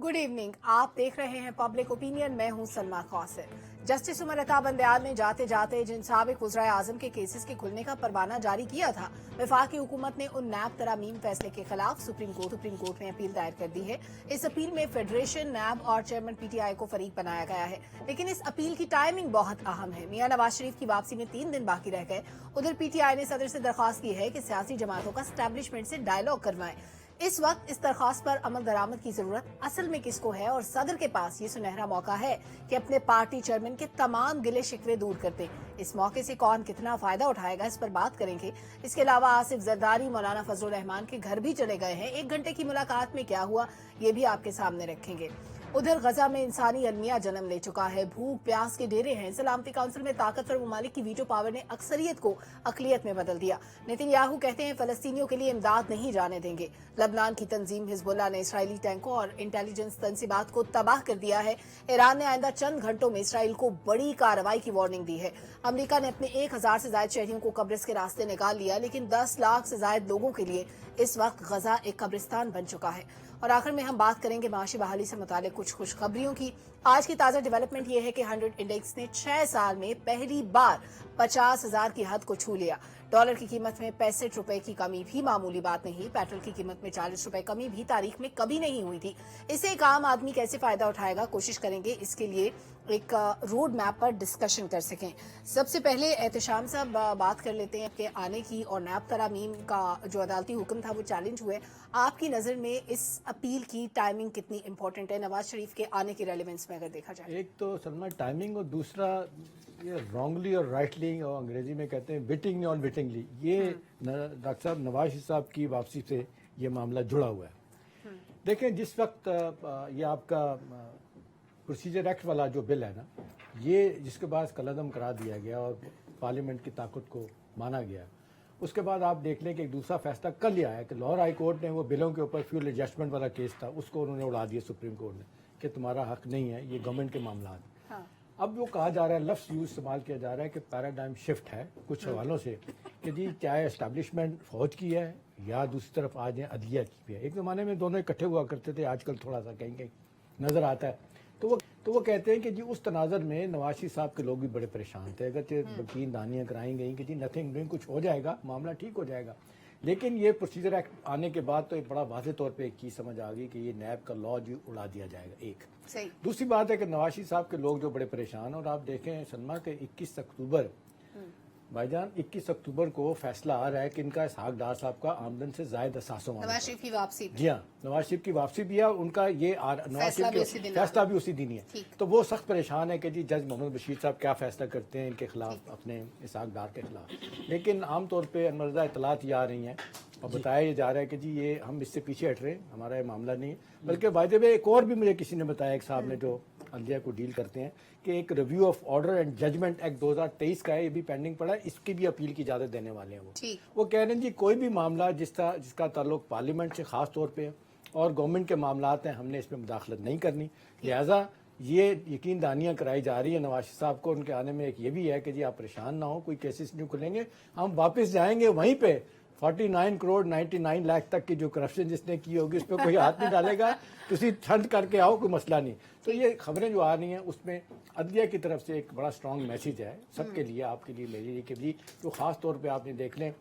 Good evening. आप देख रहे हैं पब्लिक ओपिनियन। मैं हूं सलमा कौसर। जस्टिस उमर अता बंदयाल ने जाते जाते जिन साबिक वज़राए आज़म के केसेस के खुलने का परवाना जारी किया था, वफाकी हुकूमत ने उन नैब तरामीम फैसले के खिलाफ सुप्रीम कोर्ट में अपील दायर कर दी है। इस अपील में फेडरेशन, नैब और चेयरमैन पीटीआई को फरीक बनाया गया है, लेकिन इस अपील की टाइमिंग बहुत अहम है। मियां नवाज शरीफ की वापसी में 3 दिन बाकी रह गए। उधर पीटीआई ने सदर से दरख्वास्त की है कि सियासी जमातों का एस्टैब्लिशमेंट से डायलॉग करवाएं। इस वक्त इस दरख्वास्त पर अमल दरामद की जरूरत असल में किसको है, और सदर के पास ये सुनहरा मौका है कि अपने पार्टी चेयरमैन के तमाम गिले शिकवे दूर कर दे। इस मौके से कौन कितना फायदा उठाएगा, इस पर बात करेंगे। इसके अलावा आसिफ जरदारी मौलाना फजलुर रहमान के घर भी चले गए हैं। 1 घंटे की मुलाकात में क्या हुआ, ये भी आपके सामने रखेंगे। उधर गजा में इंसानी अलमिया जन्म ले चुका है। भूख प्यास के डेरे हैं। सलामती काउंसिल में ताकतवर ममालिक की वीटो पावर ने अक्सरियत को अकलियत में बदल दिया। नेतन्याहू कहते हैं फलस्तीनियों के लिए इमदाद नहीं जाने देंगे। लबनान की तंजीम हिजबुल्लाह ने इसराइली टैंकों और इंटेलिजेंस तंसीबात को तबाह कर दिया है। ईरान ने आइंदा चंद घंटों में इसराइल को बड़ी कार्रवाई की वार्निंग दी है। अमरीका ने अपने 1000 से ज्यादा शहरियों को कब्रिस्त के रास्ते निकाल लिया, लेकिन 10 लाख से ज्यादा लोगों के लिए इस वक्त गजा एक कब्रिस्तान बन चुका है। और आखिर में हम बात करेंगे माशी बहाली से मुतालिक कुछ खुशखबरियों की। आज की ताज़ा डेवलपमेंट ये है कि 100 इंडेक्स ने 6 साल में पहली बार 50,000 की हद को छू लिया। डॉलर की कीमत में 65 रुपए की कमी भी मामूली बात नहीं। पेट्रोल की कीमत में 40 रुपए कमी भी तारीख में कभी नहीं हुई थी। इससे एक आम आदमी कैसे फायदा उठाएगा, कोशिश करेंगे इसके लिए एक रोड मैप पर डिस्कशन कर सकें। सबसे पहले एहतशाम साहब बात कर लेते हैं कि आने की, और नैब तरामीम का जो अदालती हुक्म था वो चैलेंज हुए। आपकी नज़र में इस अपील की टाइमिंग कितनी इंपॉर्टेंट है नवाज शरीफ के आने की रेलेवेंस में अगर देखा जाए? एक तो सलमा टाइमिंग, और दूसरा ये रॉन्गली और राइटली, और अंग्रेजी में कहते हैं विटिंग और विटिंगली, ये डॉक्टर साहब नवाज शरीफ साहब की वापसी से ये मामला जुड़ा हुआ है। देखें, जिस वक्त ये आपका प्रोसीजर एक्ट वाला जो बिल है ना, ये जिसके बाद कलअदम करा दिया गया और पार्लियामेंट की ताकत को माना गया, उसके बाद आप देख लें कि एक दूसरा फैसला कल ही आया कि लाहौर हाई कोर्ट ने वो बिलों के ऊपर फ्यूल एडजस्टमेंट वाला केस था, उसको उन्होंने उड़ा दिया सुप्रीम कोर्ट ने कि तुम्हारा हक नहीं है, ये गवर्नमेंट के मामला है। हाँ। अब वो कहा जा रहा है, लफ्ज़ यूज इस्तेमाल किया जा रहा है कि पैराडाइम शिफ्ट है कुछ हवालों से कि जी चाहे एस्टैब्लिशमेंट फौज की है या दूसरी तरफ आज अदलिया की भी है। एक ज़माने में दोनों इकट्ठे हुआ करते थे, आजकल थोड़ा सा कहीं कहीं नज़र आता है। तो वो कहते हैं कि जी उस तनाज़र में नवाज शरीफ साहब के लोग भी बड़े परेशान थे। अगर वकील दानियाँ कराई गई कि जी नथिंग डूइंग, कुछ हो जाएगा, मामला ठीक हो जाएगा। लेकिन ये प्रोसीजर एक्ट आने के बाद तो एक बड़ा वाज़ेह तौर पे एक चीज़ समझ आ गई कि ये नैब का लॉ जी उड़ा दिया जाएगा। एक सही। दूसरी बात है कि नवाज शरीफ साहब के लोग जो बड़े परेशान, और आप देखें सलमा के 21 अक्टूबर भाईजान 21 अक्टूबर को फैसला आ रहा है कि इनका इसहाक डार साहब का आमदन से जायद असासों नवाज शरीफ की वापसी। जी हाँ, नवाज शरीफ की वापसी भी है, उनका ये नवाज शरीफ का फैसला भी उसी दिन ही है। तो वो सख्त परेशान है कि जी जज मोहम्मद बशीर साहब क्या फैसला करते हैं इनके खिलाफ, अपने इसहाक डार के खिलाफ। लेकिन आमतौर पर अनमर्दा इतलात ये आ रही हैं और बताया जा रहा है कि जी ये हम इससे पीछे हट रहे हैं, हमारा ये मामला नहीं है। बल्कि बाय द वे एक और भी मुझे किसी ने बताया, एक साहब ने जो अदलिया को डील करते हैं, कि एक review of order and judgment act 2023 का है, ये भी पेंडिंग पड़ा है, इसकी भी अपील की इजाजत देने वाले हैं। वो कह रहे हैं जी कोई भी मामला जिसका ताल्लुक पार्लियामेंट से खास तौर पे और गवर्नमेंट के मामलात हैं, हमने इसमें मुदाखलत नहीं करनी। लिहाजा ये यकीन दानियाँ कराई जा रही है नवाज साहब को उनके आने में। एक ये भी है कि जी आप परेशान ना हो, कोई केसेस नहीं खुलेंगे, हम वापस जाएंगे वहीं पे 49 करोड़ 99 लाख तक की जो करप्शन जिसने की होगी उस पर कोई हाथ नहीं डालेगा, तुसी ठंड करके आओ, कोई मसला नहीं। तो ये खबरें जो आ रही हैं उसमें अदलिया की तरफ से एक बड़ा स्ट्रॉन्ग मैसेज है सबके लिए, आपके लिए, मेरे लिए, के लिए, जो खास तौर पे आपने देख लें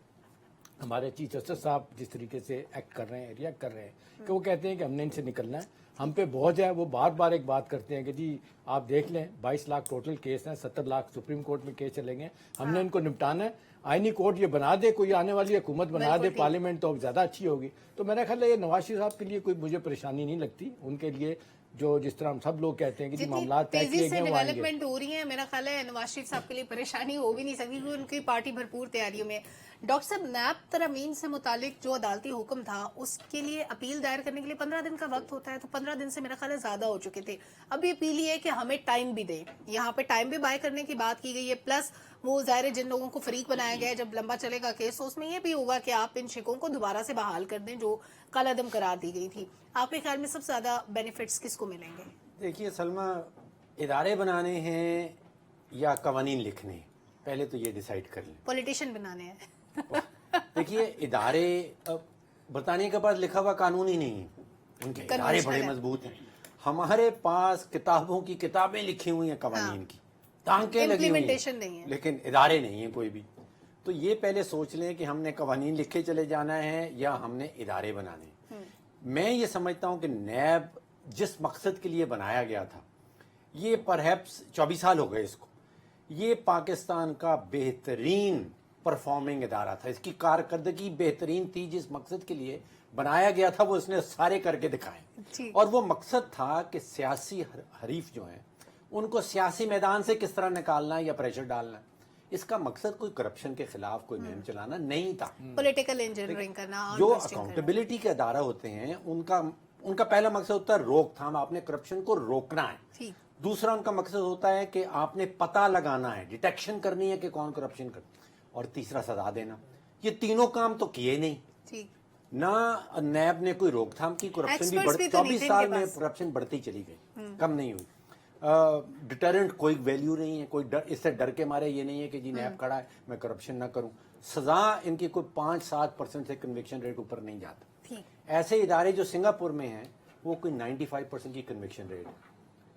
हमारे चीफ जस्टिस साहब जिस तरीके से एक्ट कर रहे हैं, रिएक्ट कर रहे हैं, कि वो कहते हैं कि हमने इनसे निकलना है, हम पे बोझ है। वो बार बार एक बात करते हैं कि जी आप देख लें 22 लाख टोटल केस हैं, 70 लाख सुप्रीम कोर्ट में केस चलेंगे, हमने इनको निपटाना है। आईनी कोर्ट ये बना दे, कोई आने वाली हुकूमत बना दे, पार्लियामेंट तो ज़्यादा अच्छी होगी। तो मेरा ख्याल है ये नवाज शरीफ साहब के लिए कोई मुझे परेशानी नहीं लगती। उनके लिए जो जिस तरह हम सब लोग कहते हैं कि मामला तेजी से डेवलपमेंट हो रही है, मेरा ख्याल है नवाज शरीफ साहब के लिए परेशानी हो भी नहीं सकती, क्योंकि उनकी पार्टी भरपूर तैयारियों में। डॉक्टर साहब, नैब तरामीम से मुतालिक जो अदालती हुक्म था उसके लिए अपील दायर करने के लिए 15 दिन का वक्त होता है, तो 15 दिन से मेरा ख्याल है ज्यादा हो चुके थे। अभी अपील ये है कि हमें टाइम भी दे, यहाँ पे टाइम भी बाय करने की बात की गई है। प्लस वो ज़ाहिर जिन लोगों को फरीक बनाया गया है, जब लंबा चलेगा केस तो उसमें ये भी होगा कि आप इन शिकों को दोबारा से बहाल कर दें जो कलअदम करार दी गई थी। आपके ख्याल में सबसे ज्यादा बेनिफिट्स किसको मिलेंगे? देखिए सलमा, इदारे बनाने हैं या कवानीन लिखने हैं, पहले तो ये डिसाइड कर लें। पॉलिटिशियन बनाने हैं। देखिए इदारे, बरतानिया के पास लिखा हुआ कानून ही नहीं है, उनके इदारे बड़े मजबूत हैं। हमारे पास किताबों की किताबें लिखी हुई हैं कवानीन की, टांकें लगी हुई Implementation नहीं हैं, है। लेकिन इदारे नहीं है कोई भी। तो ये पहले सोच लें कि हमने कवानीन लिखे चले जाना है या हमने इदारे बनाने हैं। मैं ये समझता हूं कि नैब जिस मकसद के लिए बनाया गया था, ये परहैप्स 24 साल हो गए इसको, ये पाकिस्तान का बेहतरीन परफॉर्मिंग इदारा था, इसकी कारकर्दगी बेहतरीन थी। जिस मकसद के लिए बनाया गया था वो इसने सारे करके दिखाए, और वो मकसद था कि सियासी हरीफ जो हैं उनको सियासी मैदान से किस तरह निकालना है या प्रेशर डालना है। इसका मकसद कोई करप्शन के खिलाफ कोई मुहिम चलाना नहीं था। पॉलिटिकल इंजीनियरिंग करना, जो अकाउंटेबिलिटी के अदारा होते हैं उनका पहला मकसद होता है रोकथाम, आपने करप्शन को रोकना है। दूसरा उनका मकसद होता है कि आपने पता लगाना है, डिटेक्शन करनी है कि कौन करप्शन करता है, और तीसरा सजा देना। ये तीनों काम तो किए नहीं। ना नैब ने कोई रोकथाम की, करप्शन भी 24 साल में करप्शन बढ़ती चली गई, कम नहीं हुई। डिटरेंट कोई वैल्यू नहीं है, कोई डर, इससे डर के मारे ये नहीं है कि जी नैब खड़ा है मैं करप्शन ना करूं। सजा इनकी कोई 5-7% से कन्विक्शन रेट ऊपर नहीं जाता। ऐसे इदारे जो सिंगापुर में हैं वो कोई 95% की कन्विक्शन रेट है,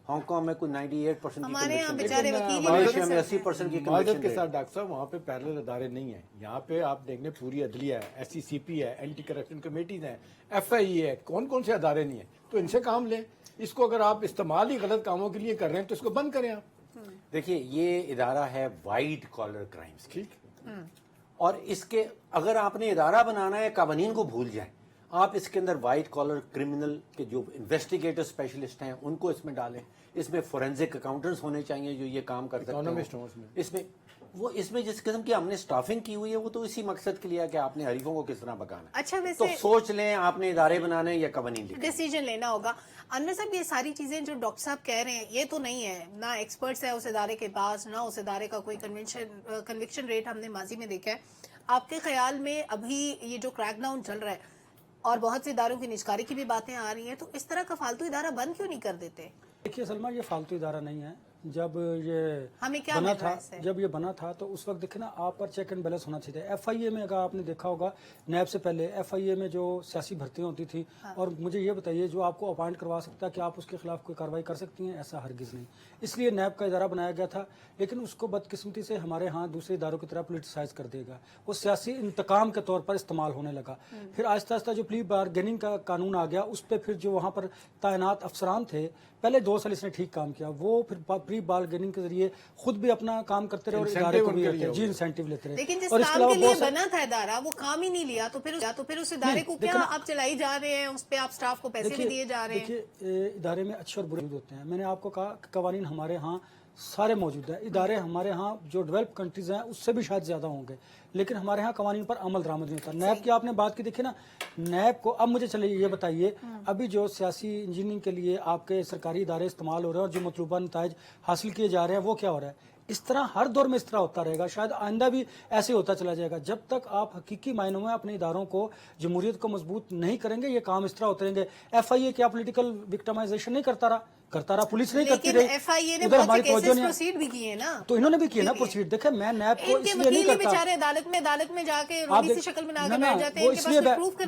हांगकांग में कोई 98% की कन्विक्शन रेट, मलेशिया में 80% की कन्विक्शन के साथ डॉक्टर साहब वहाँ पे पैरेलल अदारे नहीं है। यहाँ पे आप देख लें पूरी अदलिया है, SCCP है, एंटी करप्शन कमेटीज हैं, FIE है, कौन कौन से अदारे नहीं है, तो इनसे काम लें। इसको अगर आप इस्तेमाल ही गलत कामों के लिए कर रहे हैं तो इसको बंद करें आप। देखिए ये इदारा है वाइट कॉलर क्राइम्स, ठीक, और इसके अगर आपने इदारा बनाना है कवानीन को भूल जाएं, आप इसके अंदर वाइट कॉलर क्रिमिनल के जो इन्वेस्टिगेटर स्पेशलिस्ट हैं उनको इसमें डालें। इसमें फोरेंसिक अकाउंटेंट्स होने चाहिए जो ये काम कर सकते हैं। इसमें जिस किस्म की हमने स्टाफिंग की हुई है वो तो इसी मकसद के लिए है कि आपने हरीफों को किस तरह बकाना। अच्छा, तो सोच लें आपने इदारे बनाने या कवानीन लिखना, डिसीजन लेना होगा। अनवर साहब, ये सारी चीजें जो डॉक्टर साहब कह रहे हैं ये तो नहीं है, ना एक्सपर्ट्स है उस इदारे के पास, ना उस इदारे का कोई कन्विक्शन रेट हमने माजी में देखा है। आपके ख्याल में अभी ये जो क्रैकडाउन चल रहा है और बहुत से इदारों की निष्कारी की भी बातें आ रही हैं, तो इस तरह का फालतू इदारा बंद क्यों नहीं कर देते? देखिए सलमा, ये फालतू इदारा नहीं है। जब ये हमें क्या बना था, जब ये बना था तो उस वक्त देखे ना, आप पर चेक एंड बैलेंस होना चाहिए। FIA में अगर आपने देखा होगा, नैब से पहले FIA में जो सियासी भर्तियां होती थी, और मुझे ये बताइए जो आपको अपॉइंट करवा सकता है कि आप उसके खिलाफ कोई कार्रवाई कर सकती हैं? ऐसा हरगिज नहीं। इसलिए नैब का इदारा बनाया गया था, लेकिन उसको बदकिस्मती से हमारे यहाँ दूसरे इदारों की तरह पोलिटिसाइज कर देगा, वो सियासी इंतकाम के तौर पर इस्तेमाल होने लगा। फिर आहिस्ता आहिस्ता जो प्ली बारगेनिंग का कानून आ गया, उस पर फिर जो वहाँ पर तैनात अफसरान थे, पहले 2 साल इसने ठीक काम किया, वो फिर प्री बारगेनिंग के जरिए खुद भी अपना काम करते रहे और इदारे को भी जी इंसेंटिव लेते रहे। लेकिन जिस काम के लिए बना था इदारा वो काम ही नहीं लिया, तो फिर उस इदारे को क्या आप चलाई जा रहे हैं, उस पे आप स्टाफ को पैसे भी दिए जा रहे हैं? देखिए इदारे में अच्छे और बुरे होते हैं। मैंने आपको कहा कवानीन हमारे यहाँ सारे मौजूद हैं, इदारे हमारे यहाँ जो डेवलप कंट्रीज हैं उससे भी शायद ज्यादा होंगे, लेकिन हमारे यहाँ कवानीन पर अमल दरामद नहीं होता। नैब की आपने बात की, देखिए ना नैब को, अब मुझे चलिए ये बताइए, अभी जो सियासी इंजीनियरिंग के लिए आपके सरकारी इदारे इस्तेमाल हो रहे हैं और जो मतलूबा नताइज हासिल किए जा रहे हैं वो क्या हो रहा है? इस तरह हर दौर में इस तरह होता रहेगा, शायद आइंदा भी ऐसे होता चला जाएगा। जब तक आप हकीकी मायनों में अपने इदारों को, जमहूरियत को मजबूत नहीं करेंगे, ये काम इस तरह होते रहेंगे। FIA क्या पॉलिटिकल विक्टिमाइजेशन नहीं करता रहा, पुलिस नहीं करती रही, उधर हमारी तवज्जो नहीं, प्रोसीड भी किए ना, तो इन्होंने भी किए ना प्रोसीड। देखे मैं नैब को इसलिए नहीं करता, बेचारे अदालत में जाके रोटी सी शक्ल बना के बैठ जाते हैं,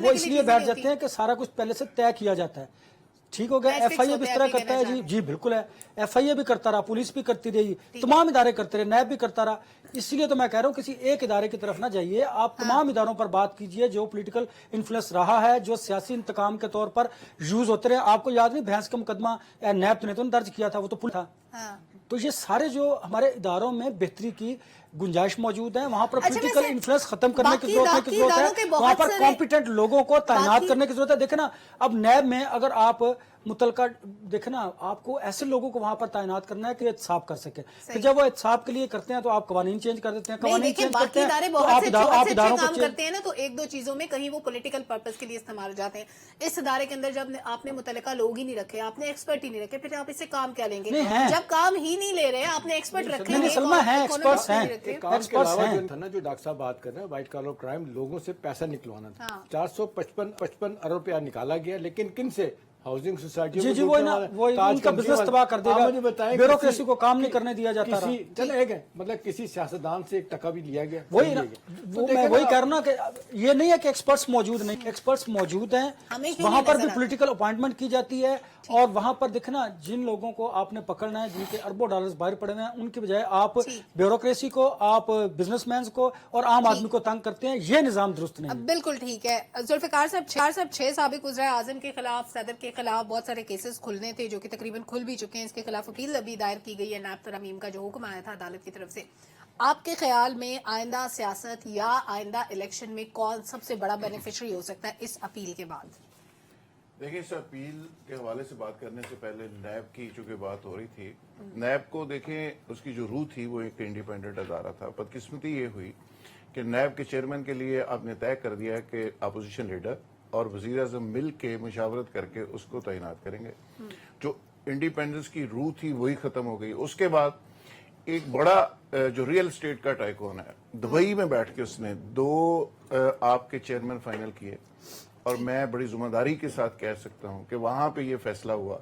वो इसलिए बैठ जाते हैं कि सारा कुछ पहले से तय किया जाता है। ठीक हो गया, FIA भी इस तरह करता है जी बिल्कुल है, FIA भी करता रहा, पुलिस भी करती रही, तमाम इदारे करते रहे, नैब भी करता रहा। इसलिए तो मैं कह रहा हूँ किसी एक इदारे की तरफ ना जाइए, आप तमाम इदारों पर बात कीजिए जो पॉलिटिकल इन्फ्लुएंस रहा है, जो सियासी इंतकाम के तौर पर यूज होते रहे। आपको याद नहीं भैंस का मुकदमा नैब ने तो दर्ज किया था, वो तो पुलिस था। तो ये सारे जो हमारे इदारों में बेहतरी की गुंजाइश मौजूद है, वहाँ पर पॉलिटिकल इन्फ्लुएंस खत्म करने की जरूरत है, वहाँ पर कॉम्पिटेंट लोगों को तैनात करने की जरूरत है। देखे ना, अब नैब में अगर आप मुतलका देखे ना, आपको ऐसे लोगों को वहाँ पर तैनात करना है कि एहतसाब कर सके। फिर जब वो एहतसाब के लिए करते हैं तो आप कवानीन चेंज कर देते हैं, कवानीन चेंज करते हैं तो आप इदारों को करते हैं ना, तो एक दो चीजों में कहीं वो पॉलिटिकल पर्पस के लिए इस्तेमाल हो जाते हैं। इस इदारे के अंदर जब आपने मुतलका लोग ही नहीं रखे, आपने एक्सपर्ट ही नहीं रखे, फिर आप इससे काम क्या लेंगे? जब काम ही नहीं ले रहे, आपने एक्सपर्ट रखे नहीं, सलमा है, एक्सपर्ट्स हैं, एक्सपर्ट्स हैं। जो था ना, जो डॉक्टर साहब बात कर रहे हैं, व्हाइट कॉलर क्राइम, लोगों से पैसा निकलवाना था। 455 अरब रुपया निकाला गया, लेकिन किन से? हाउसिंग सोसाइटी जी वो उनका बिजनेस तबाह कर देगा, ब्यूरोक्रेसी को काम नहीं करने दिया जाता। चलो एक है, मतलब किसी सियासतदान से एक टका भी लिया गया, वही मैं वही कह रहा हूं कि ये नहीं है कि एक्सपर्ट्स मौजूद नहीं, एक्सपर्ट्स मौजूद हैं, वहां पर भी पॉलिटिकल अपॉइंटमेंट की जाती है। और वहां पर देखना, जिन लोगों को आपने पकड़ना है, जिनके अरबों डॉलर्स बाहर पड़े हुए हैं, उनकी बजाय आप ब्यूरोक्रेसी को, आप बिजनेसमैन को और आम आदमी को तंग करते हैं। ये निजाम दुरुस्त नहीं। बिल्कुल ठीक है। जुल्फिकार साहब 6 साबिक वज़ीर आज़म के खिलाफ, सदर के खिलाफ बहुत सारे केसेस खुलने थे, जो कि तकरीबन खुल भी चुके हैं। इसके खिलाफ अपील अभी दायर की गई है नैब तरमीम का जो हुक्म आया था अदालत की तरफ से। आपके ख्याल में आइंदा सियासत या आइंदा इलेक्शन में कौन सबसे बड़ा बेनिफिशियरी हो सकता है इस अपील के बाद? देखिए, इस अपील के हवाले से बात करने से पहले नैब की चूंकि बात हो रही थी, नैब को देखें, उसकी जो रूह थी वो एक इंडिपेंडेंट अदारा था। बदकिस्मती ये हुई कि नैब के चेयरमैन के लिए आपने तय कर दिया कि अपोजिशन लीडर और वजीर आजम मिल के मुशावरत करके उसको तैनात करेंगे। जो इंडिपेंडेंस की रूह थी वही खत्म हो गई। उसके बाद एक बड़ा जो रियल एस्टेट का टाइकून है, दुबई में बैठ के उसने 2 आपके चेयरमैन फाइनल किए। और मैं बड़ी जिम्मेदारी के साथ कह सकता हूं कि वहां पे ये फैसला हुआ,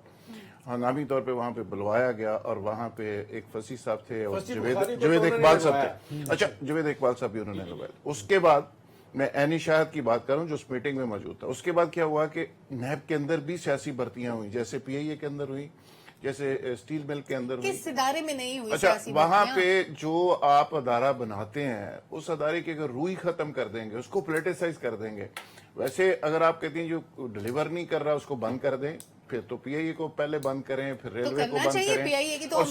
नामी तौर पे वहां पे बुलवाया गया और वहां पे एक फसी साहब थे और जवेद इकबाल साहब थे। अच्छा, जवेद इकबाल साहब भी उन्होंने लगवाया। उसके बाद मैं एनी शाहिद की बात करूं जो उस मीटिंग में मौजूद था। उसके बाद क्या हुआ कि नैब के अंदर भी सियासी भर्तियां हुई, जैसे PIA के अंदर हुई, जैसे स्टील मिल के अंदर हुई। किस इदारे में नहीं हुई? अच्छा, वहां पे जो आप अदारा बनाते हैं, उस अदारे की अगर रूह खत्म कर देंगे, उसको पोलिटिसाइज कर देंगे। वैसे अगर आप कहते हैं जो डिलीवर नहीं कर रहा उसको बंद कर दें, फिर तो PIA को पहले बंद करें, फिर रेलवे को बंद करें, और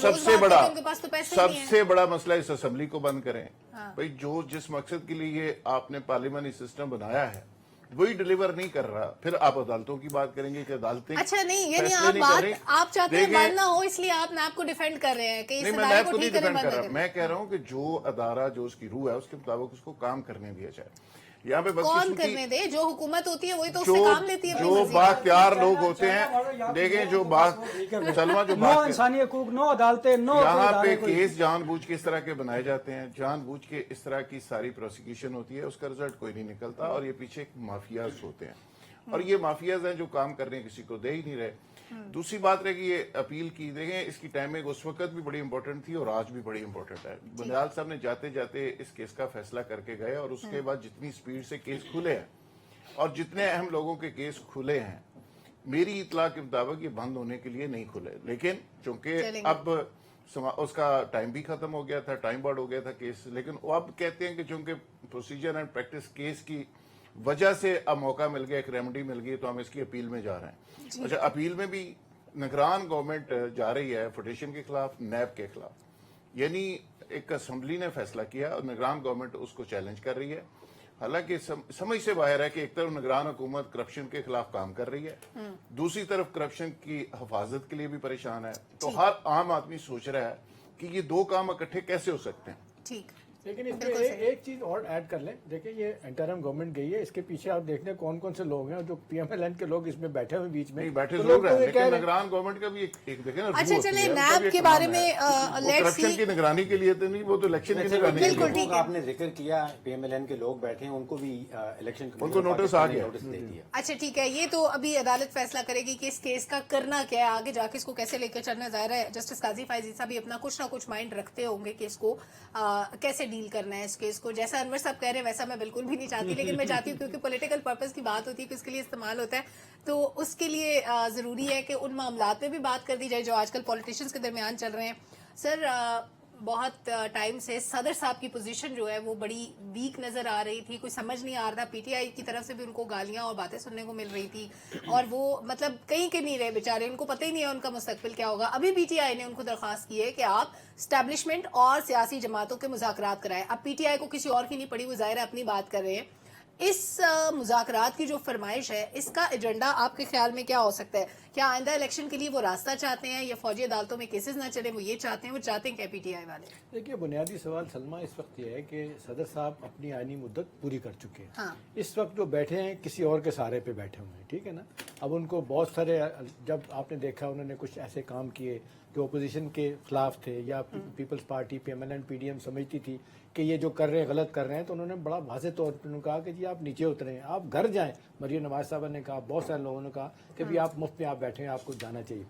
सबसे बड़ा मसला इस असेंबली को बंद करें। भाई, जो जिस मकसद के लिए ये आपने पार्लियामेंट्री सिस्टम बनाया है वही डिलीवर नहीं कर रहा, फिर आप अदालतों की बात करेंगे कि अदालतें अच्छा नहीं, यानी आप चाहते हैं बंद ना हो, इसलिए आप नैब को डिफेंड कर रहे हैं कि इस अदारे को ठीक करें, बंद करें। मैं कह रहा हूं कि जो अदारा जो उसकी रूह है उसके मुताबिक उसको काम करने दिया जाए। यहाँ पे कौन करने दे? जो हुकूमत होती है वही तो उससे काम लेती है। जो बाख्तियार लोग होते हैं, देखें, जो नो इंसानी हकूक, नो अदालतें, नो यहाँ पे केस जानबूझ के इस तरह के बनाए जाते हैं, जानबूझ के इस तरह की सारी प्रोसिक्यूशन होती है, उसका रिजल्ट कोई नहीं निकलता। और ये पीछे माफियाज होते हैं, और ये माफियाज हैं जो काम कर रहे हैं, किसी को दे ही नहीं रहे। दूसरी बात रही कि ये अपील की, देखें, इसकी टाइमिंग उस वक्त भी बड़ी इंपॉर्टेंट थी और आज भी बड़ी इंपॉर्टेंट है। बंदयाल साहब ने जाते जाते इस केस का फैसला करके गए, और उसके बाद जितनी स्पीड से केस खुले हैं और जितने अहम लोगों के केस खुले हैं, मेरी इतला के मुताबिक ये बंद होने के लिए नहीं खुले। लेकिन चूंकि अब उसका टाइम भी खत्म हो गया था, टाइम बाउंड हो गया था केस, लेकिन अब कहते हैं कि चूंकि प्रोसीजर एंड प्रैक्टिस केस की वजह से अब मौका मिल गया, एक रेमेडी मिल गई, तो हम इसकी अपील में जा रहे हैं। अच्छा, अपील में भी निगरान गवर्नमेंट जा रही है फेडरेशन के खिलाफ, नैब के खिलाफ, यानी एक असेंबली ने फैसला किया और निगरान गवर्नमेंट उसको चैलेंज कर रही है। हालांकि समझ से बाहर है कि एक तरफ निगरान हुकूमत करप्शन के खिलाफ काम कर रही है, दूसरी तरफ करप्शन की हिफाजत के लिए भी परेशान है। तो हर आम आदमी सोच रहा है कि ये 2 काम इकट्ठे कैसे हो सकते हैं। ठीक, लेकिन इसमें एक चीज और ऐड कर लें। देखिए, ये इंटरिम गवर्नमेंट गई है, इसके पीछे आप देखने कौन कौन से लोग हैं, जो PMLN के लोग इसमें बैठे हुए बीच में बैठे लोग हैं, लेकिन निगरान गवर्नमेंट का भी एक देखें ना। अच्छा, चलिए नैब के बारे में करप्शन की निगरानी के लिए तो नहीं, वो तो इलेक्शन की निगरानी के लिए। आपने जिक्र किया PMLN के लोग बैठे हैं, उनको भी इलेक्शन उनको नोटिस आ गया, नोटिस दे दिया। अच्छा ठीक है, ये तो अभी अदालत फैसला करेगी कि इस केस का करना क्या है, आगे जाके इसको कैसे लेकर चलना। जाहिर है जस्टिस काजी फायजी साहब भी अपना कुछ ना कुछ माइंड रखते होंगे कि इसको कैसे डील करना है। इस को जैसा अनवर साहब कह रहे हैं वैसा मैं बिल्कुल भी नहीं चाहती, लेकिन मैं चाहती हूँ क्योंकि पॉलिटिकल पर्पस की बात होती है कि उसके लिए इस्तेमाल होता है, तो उसके लिए जरूरी है कि उन मामलात पे भी बात कर दी जाए जो आजकल पॉलिटिशियंस के दरमियान चल रहे हैं। सर, बहुत टाइम से सदर साहब की पोजीशन जो है वो बड़ी वीक नजर आ रही थी, कोई समझ नहीं आ रहा था। PTI की तरफ से भी उनको गालियां और बातें सुनने को मिल रही थी, और वो मतलब कहीं के नहीं रहे बेचारे, उनको पता ही नहीं है उनका मुस्तकबिल क्या होगा। अभी PTI ने उनको दरखास्त की है कि आप स्टैब्लिशमेंट और सियासी जमातों के मुज़ाकरात कराएं। अब PTI को किसी और की नहीं पड़ी, वो ज़ाहिर है अपनी बात कर रहे हैं। इस मुज़ाकरात की जो फरमाइश है, इसका एजेंडा आपके ख्याल में क्या हो सकता है? क्या आइंदा इलेक्शन के लिए वो रास्ता चाहते हैं, या फौजी अदालतों में केसेस ना चले, वो ये चाहते हैं? वो चाहते हैं क्या PTI वाले? देखिए, बुनियादी सवाल सलमा इस वक्त ये है कि सदर साहब अपनी आईनी मुद्दत पूरी कर चुके हैं। हाँ। इस वक्त जो बैठे हैं किसी और के सहारे पे बैठे हुए हैं, ठीक है ना। अब उनको बहुत सारे, जब आपने देखा उन्होंने कुछ ऐसे काम किए जो अपोजिशन के खिलाफ थे, या पीपल्स पार्टी PMLN PDM समझती थी کہ یہ جو کر رہے ہیں غلط کر رہے ہیں، تو انہوں نے بڑا واضح طور پر کہا کہ جی آپ نیچے اتریں، آپ گھر جائیں. مریم نواز صاحبہ نے کہا، بہت سارے لوگوں نے کہا کہ بھی آپ مفت میں آپ بیٹھے ہیں، آپ کو جانا چاہیے.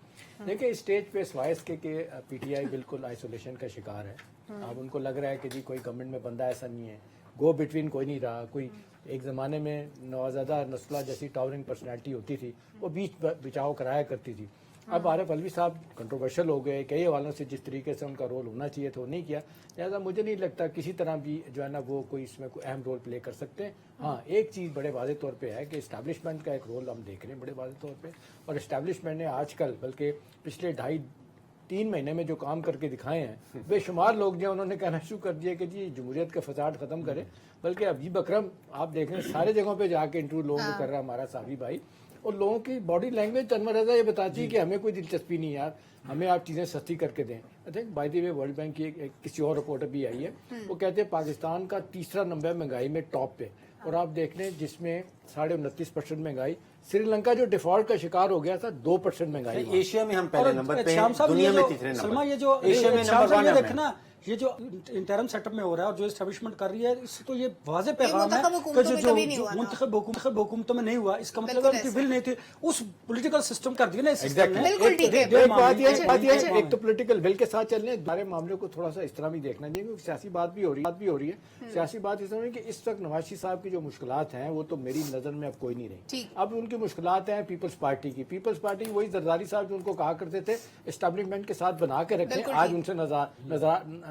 دیکھیں اسٹیج پہ سوائے اس کے کہ پی ٹی آئی بالکل آئسولیشن کا شکار ہے. اب ان کو لگ رہا ہے کہ جی کوئی گورنمنٹ میں بندہ ایسا نہیں ہے، گو بٹوین کوئی نہیں رہا. کوئی ایک زمانے میں نوازادہ نسلہ جیسی ٹاورنگ پرسنالٹی ہوتی تھی، وہ بیچ بچاؤ کرایا کرتی تھی. اب عارف علوی صاحب کنٹروورشل ہو گئے کئی حوالوں سے، جس طریقے سے ان کا رول ہونا چاہیے تھا وہ نہیں کیا. لہٰذا مجھے نہیں لگتا کسی طرح بھی جو ہے نا وہ کوئی اس میں کوئی اہم رول پلے کر سکتے ہیں. ہاں ایک چیز بڑے واضح طور پہ ہے کہ اسٹیبلشمنٹ کا ایک رول ہم دیکھ رہے ہیں بڑے واضح طور پہ، اور اسٹیبلشمنٹ نے آج کل بلکہ پچھلے 2.5-3 مہینے میں جو کام کر کے دکھائے ہیں، بے شمار لوگ جو انہوں نے کہنا شروع کر دیا کہ جی جمہوریت کا فساد ختم کرے. بلکہ ابیب اکرم آپ دیکھ رہے ہیں سارے جگہوں پہ جا کے انٹرویو لوگوں کو کر رہا ہے ہمارا صافی بھائی، اور لوگوں کی باڈی لینگویج انور رضا یہ بتاتی ہے کہ ہمیں کوئی دلچسپی نہیں یار، ہمیں آپ چیزیں سستی کر کے دیں. I think by the way world bank کی کسی اور رپورٹ بھی آئی ہے، وہ کہتے ہیں پاکستان کا 3 نمبر مہنگائی میں ٹاپ پہ، اور آپ دیکھ لیں جس میں 29.5% مہنگائی. سری لنکا جو ڈیفالٹ کا شکار ہو گیا تھا 2% مہنگائی. ایشیا میں ہم پہلے نمبر پہ، شام صاحب دنیا یہ میں جو تیسرے نمبر. سلما یہ جو ایشیا میں شام نمبر صاحب 1 یہ ہے. دیکھنا یہ جو انٹرم سیٹ اپ میں ہو رہا ہے اور جو اسٹیبلشمنٹ کر رہی ہے، اس سے تو یہ واضح پیغام ہے کہ جو منتخب حکومتوں میں نہیں ہوا، اس کا مطلب ان کی ول نہیں تھی، اس پولیٹیکل سسٹم کر دیا نا اس سسٹم نے. ایک بات یہ ایک تو پولیٹیکل ول کے ساتھ چل رہے ہیں، سارے معاملے کو تھوڑا سا اس طرح بھی دیکھنا چاہیے کیونکہ سیاسی بات بھی ہو رہی ہے. سیاسی بات اس طرح کہ اس وقت نواز شریف صاحب کی جو مشکلات ہیں وہ تو میری نظر میں اب کوئی نہیں رہی. اب ان کی مشکلات ہیں پیپلز پارٹی کی. پیپلز پارٹی وہی زرداری صاحب جو ان کو کہا کرتے تھے اسٹیبلشمنٹ کے ساتھ بنا کے رکھیں، آج ان سے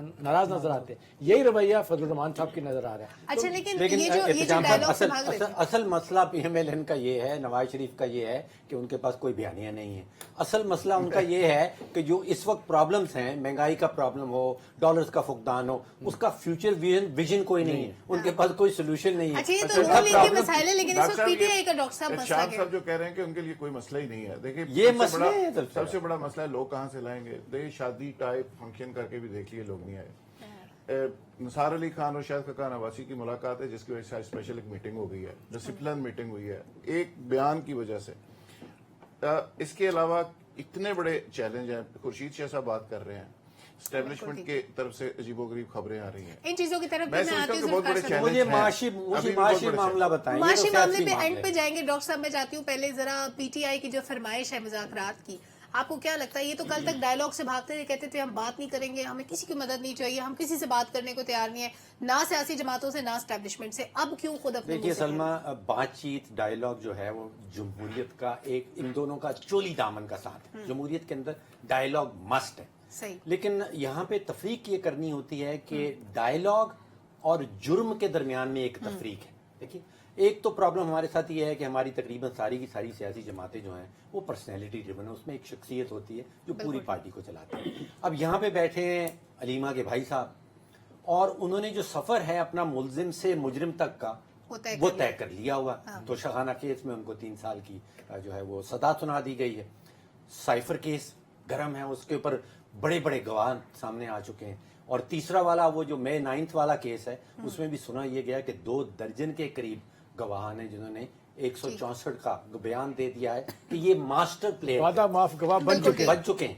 ناراض نظر آتے ہیں. یہی رویہ فضل الرحمان صاحب کی نظر آ رہا ہے. اچھا لیکن اصل مسئلہ پی ایم ایل این کا یہ ہے، نواز شریف کا یہ ہے کہ ان کے پاس کوئی بیانیہ نہیں ہے. اصل مسئلہ ان کا یہ ہے کہ جو اس وقت پرابلمز ہیں، مہنگائی کا پرابلم ہو، ڈالرز کا فقدان ہو، اس کا فیوچر ویژن کوئی نہیں ہے، ان کے پاس کوئی سولوشن نہیں ہے. اچھا یہ تو رول کے مسائل ہے، لیکن اس وقت پی ٹی آئی کا ڈاکٹر صاحب مسئلہ شاہ ہے. صاحب جو کہہ رہے ہیں کہ ان کے لیے کوئی مسئلہ ہی نہیں ہے. دیکھیں یہ مسئلہ ہے سب سے بڑا مسئلہ ہے لوگ کہاں سے لائیں گے. دیکھیں شادی ٹائپ فنکشن کر کے بھی دیکھ لیے لوگ نہیں آئے. نثار علی خان اور شاہد خاقان عباسی کی ملاقات ہے جس کی وجہ سے اسپیشل ایک میٹنگ ہو گئی ہے، ڈسپلن میٹنگ ہوئی ہے ایک بیان کی وجہ سے. اس کے علاوہ اتنے بڑے چیلنج ہیں. خورشید شاہ صاحب بات کر رہے ہیں، اسٹیبلشمنٹ کی طرف سے عجیب و غریب خبریں آ رہی ہیں. ان چیزوں کی طرف میں سمجھتا ہوں کہ بہت بڑے چیلنج مجھے ہیں. معاشی معاملہ بتائیں. معاشی معاملے پہ اینڈ پہ جائیں گے. ڈاکٹر صاحب میں چاہتی ہوں پہلے ذرا پی ٹی آئی کی جو فرمائش ہے مذاکرات کی، آپ کو کیا لگتا ہے؟ یہ تو کل تک ڈائلاگ سے بھاگتے تھے، کہتے تھے ہم بات نہیں کریں گے، ہمیں کسی کی مدد نہیں چاہیے، ہم کسی سے بات کرنے کو تیار نہیں ہے، نہ سیاسی جماعتوں سے نہ اسٹیبلشمنٹ سے. اب کیوں خود اپنے دیکھیے سلمہ، بات چیت ڈائلاگ جو ہے وہ جمہوریت کا ایک ان دونوں کا چولی دامن کا ساتھ ہے. جمہوریت کے اندر ڈائلاگ مسٹ ہے. صحیح. لیکن یہاں پہ تفریق یہ کرنی ہوتی ہے کہ ڈائلاگ اور جرم کے درمیان میں ایک تفریق ہے. دیکھیے ایک تو پرابلم ہمارے ساتھ یہ ہے کہ ہماری تقریباً ساری کی ساری سیاسی جماعتیں جو ہیں وہ پرسنالٹی ڈریون ہے، اس میں ایک شخصیت ہوتی ہے جو پوری پارٹی کو چلاتی ہے. اب یہاں پہ بیٹھے ہیں علیمہ کے بھائی صاحب، اور انہوں نے جو سفر ہے اپنا ملزم سے مجرم تک کا وہ طے کر لیا ہوا. تو شاہانہ کیس میں ان کو 3 سال کی جو ہے وہ سزا سنا دی گئی ہے. سائفر کیس گرم ہے، اس کے اوپر بڑے بڑے گواہ سامنے آ چکے ہیں. اور تیسرا والا وہ جو مئی 9 والا کیس ہے، اس میں بھی سنا یہ گیا کہ 2 درجن کے قریب گواہ نے جنہوں نے 164 کا بیان دے دیا ہے کہ یہ ماسٹر پلان وعدہ معاف گواہ بن چکے ہیں.